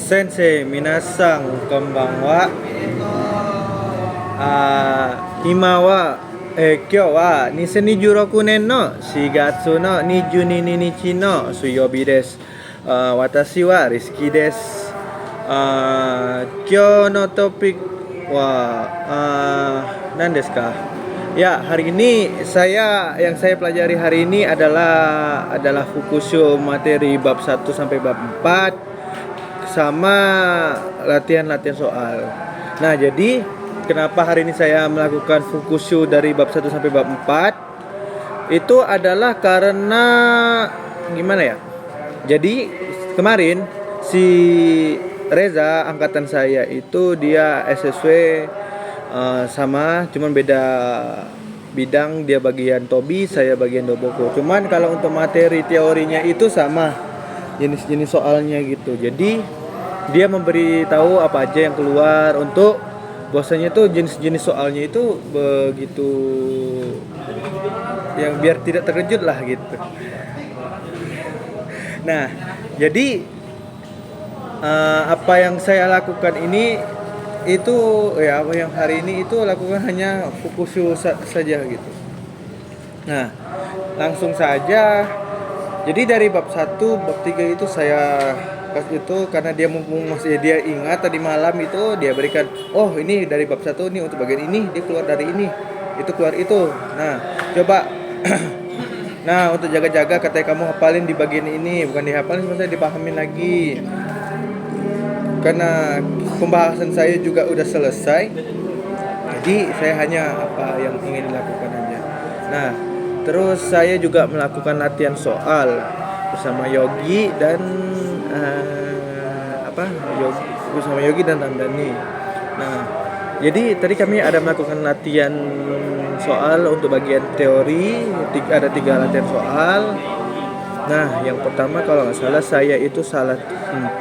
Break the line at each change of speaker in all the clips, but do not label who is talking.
Sensei, minasan, konbanwa. Ima wa kyou wa 2016年の4月の22日の水曜日です。私はリスキーです。今日のトピックは何ですか? Ya, hari ini yang saya pelajari hari ini adalah Fukushu materi bab 1 sampai bab 4 sama latihan-latihan soal. Nah, jadi kenapa hari ini saya melakukan Fukushu dari bab 1 sampai bab 4? Itu adalah karena gimana ya? Jadi kemarin si Reza angkatan saya itu dia SSW sama, cuman beda bidang, dia bagian Tobi, saya bagian Doboko. Cuman kalau untuk materi teorinya itu sama, jenis-jenis soalnya gitu. Jadi dia memberi tahu apa aja yang keluar, untuk bahwasanya tuh jenis-jenis soalnya itu begitu, yang biar tidak terkejut lah gitu. Nah, jadi apa yang saya lakukan ini itu ya, apa yang hari ini itu lakukan hanya Fukushu saja gitu. Nah, langsung saja. Jadi dari bab 1, bab 3 itu saya kasih itu karena dia mumpung masih dia ingat tadi malam itu dia berikan, oh ini dari bab 1 nih untuk bagian ini, dia keluar dari ini, itu keluar itu. Nah, coba nah, untuk jaga-jaga katanya kamu hafalin di bagian ini, bukan dihafalin, maksudnya dipahamin lagi. Karena pembahasan saya juga udah selesai, jadi saya hanya apa yang ingin dilakukan aja. Nah, terus saya juga melakukan latihan soal bersama Yogi dan Yogi dan Ramdhani. Nah, jadi tadi kami ada melakukan latihan soal untuk bagian teori, ada 3 latihan soal. Nah, yang pertama kalau nggak salah saya itu salah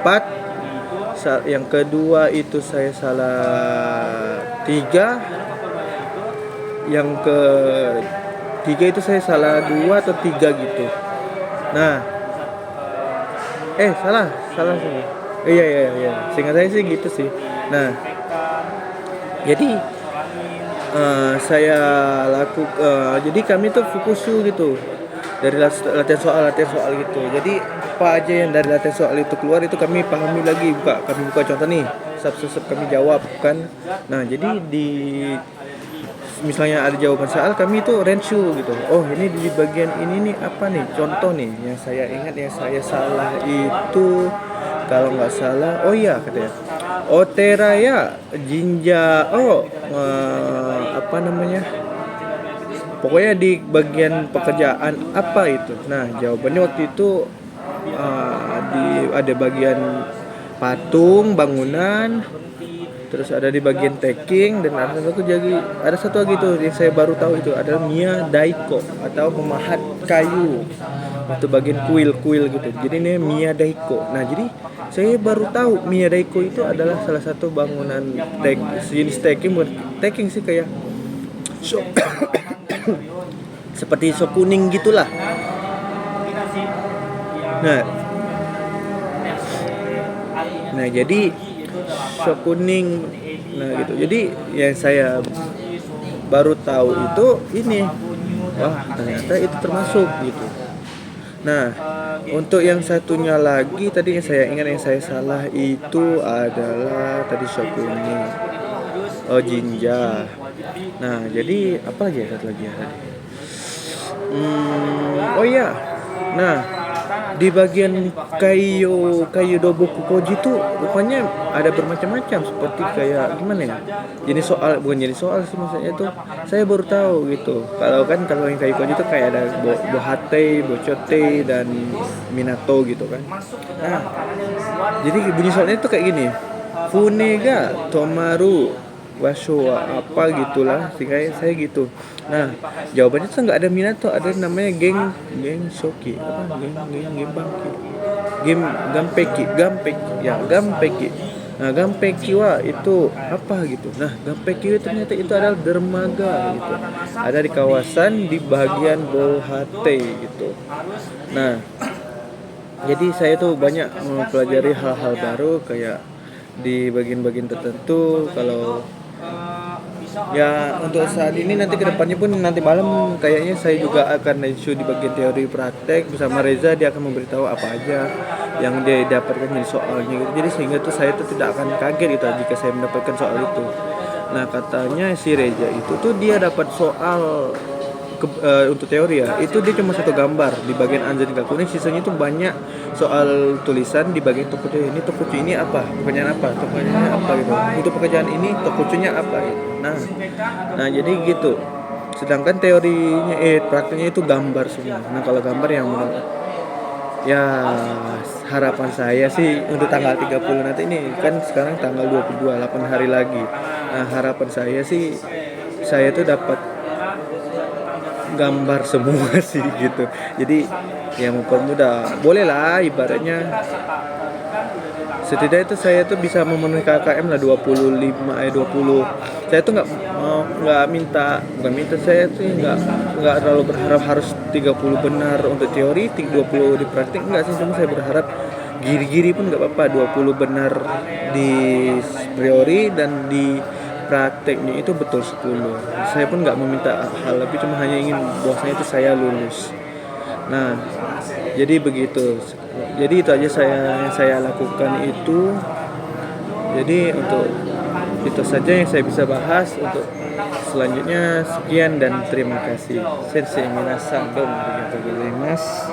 4. Yang kedua itu saya salah 3. Yang ketiga itu saya salah 2 atau 3 gitu. Nah, salah sih. Iya. Seingat saya sih gitu sih. Nah, jadi jadi kami tuh Fukushu gitu dari latihan soal gitu. Jadi apa aja yang dari latihan soal itu keluar itu kami pahami lagi, kami buka contoh nih, sub kami jawab kan. Nah, jadi misalnya ada jawaban soal, kami itu renshu gitu. Oh, ini di bagian ini nih apa nih contoh nih yang saya ingat, yang saya salah itu kalau nggak salah, oh iya katanya Oteraya Jinja, apa namanya, pokoknya di bagian pekerjaan apa itu. Nah, jawabannya waktu itu ada bagian patung bangunan, terus ada di bagian taking, dan ada satu lagi tuh yang saya baru tahu itu adalah Mia Daiko atau memahat kayu, itu bagian kuil gitu. Jadi ini Mia Daiko. Nah, jadi saya baru tahu Mia Daiko itu adalah salah satu bangunan jenis taking, bukan taking sih, kayak seperti sok kuning gitulah. Nah, jadi sok kuning. Nah, gitu. Jadi yang saya baru tahu itu ini. Wah, ternyata itu termasuk gitu. Nah, untuk yang satunya lagi tadi yang saya ingat, yang saya salah itu adalah tadi sok kuning. Oh, Jinja. Nah, jadi apa lagi ya, satu lagi ya tadi. Oh iya. Nah, di bagian kayu Doboku Koji tuh rupanya ada bermacam-macam, seperti kayak gimana ya, bukan jenis soal sih, maksudnya tuh saya baru tahu gitu. Kalau yang kayu Koji tuh kayak ada Bohate, Bochote, dan Minato gitu kan. Nah, jadi bunyi soalnya tuh kayak gini, Funega Tomaru Washowa apa gitulah, sehingga saya gitu. Nah, jawabannya tuh nggak ada Minato, ada namanya geng Shoki, apa geng Bangki, Gampeki. Nah, Gampeki wa itu apa gitu. Nah, Gampeki ternyata itu adalah dermaga gitu, ada di kawasan di bagian Bohate gitu. Nah, Jadi saya tuh banyak mempelajari hal-hal baru kayak di bagian-bagian tertentu. Kalau ya untuk saat ini, nanti kedepannya pun nanti malam kayaknya saya juga akan issue di bagian teori praktek bersama Reza. Dia akan memberitahu apa aja yang dia dapatkan dari soalnya gitu. Jadi sehingga tuh saya tuh tidak akan kaget gitu jika saya mendapatkan soal itu. Nah katanya si Reza itu tuh dia dapat soal untuk teori ya, itu dia cuma satu gambar di bagian anjing kuning, sisanya itu banyak soal tulisan di bagian tokucu. Ini tokucu ini apa, pekerjaan apa, tokucunya apa gitu, untuk pekerjaan ini tokucunya apa gitu. Nah jadi gitu. Sedangkan teorinya prakteknya itu gambar semua. Nah kalau gambar yang ya harapan saya sih untuk tanggal 30 nanti, ini kan sekarang tanggal 22, 8 hari lagi. Nah harapan saya sih saya tuh dapat gambar semua sih gitu. Jadi ya mempermudah, boleh lah ibaratnya setidaknya itu saya tuh bisa memenuhi KKM lah 20. Saya tuh nggak minta, bukan minta, saya tuh nggak terlalu berharap harus 30 benar untuk teori, 20 di praktik, enggak sih. Cuma saya berharap giri-giri pun nggak apa-apa, 20 benar di teori dan di prakteknya itu betul 10. Saya pun nggak meminta hal lebih, cuma hanya ingin bahwasanya itu saya lulus. Nah jadi begitu. Jadi itu aja yang saya lakukan itu. Jadi untuk itu saja yang saya bisa bahas. Untuk selanjutnya sekian dan terima kasih. Sensei minasan, domo arigatou gozaimasu.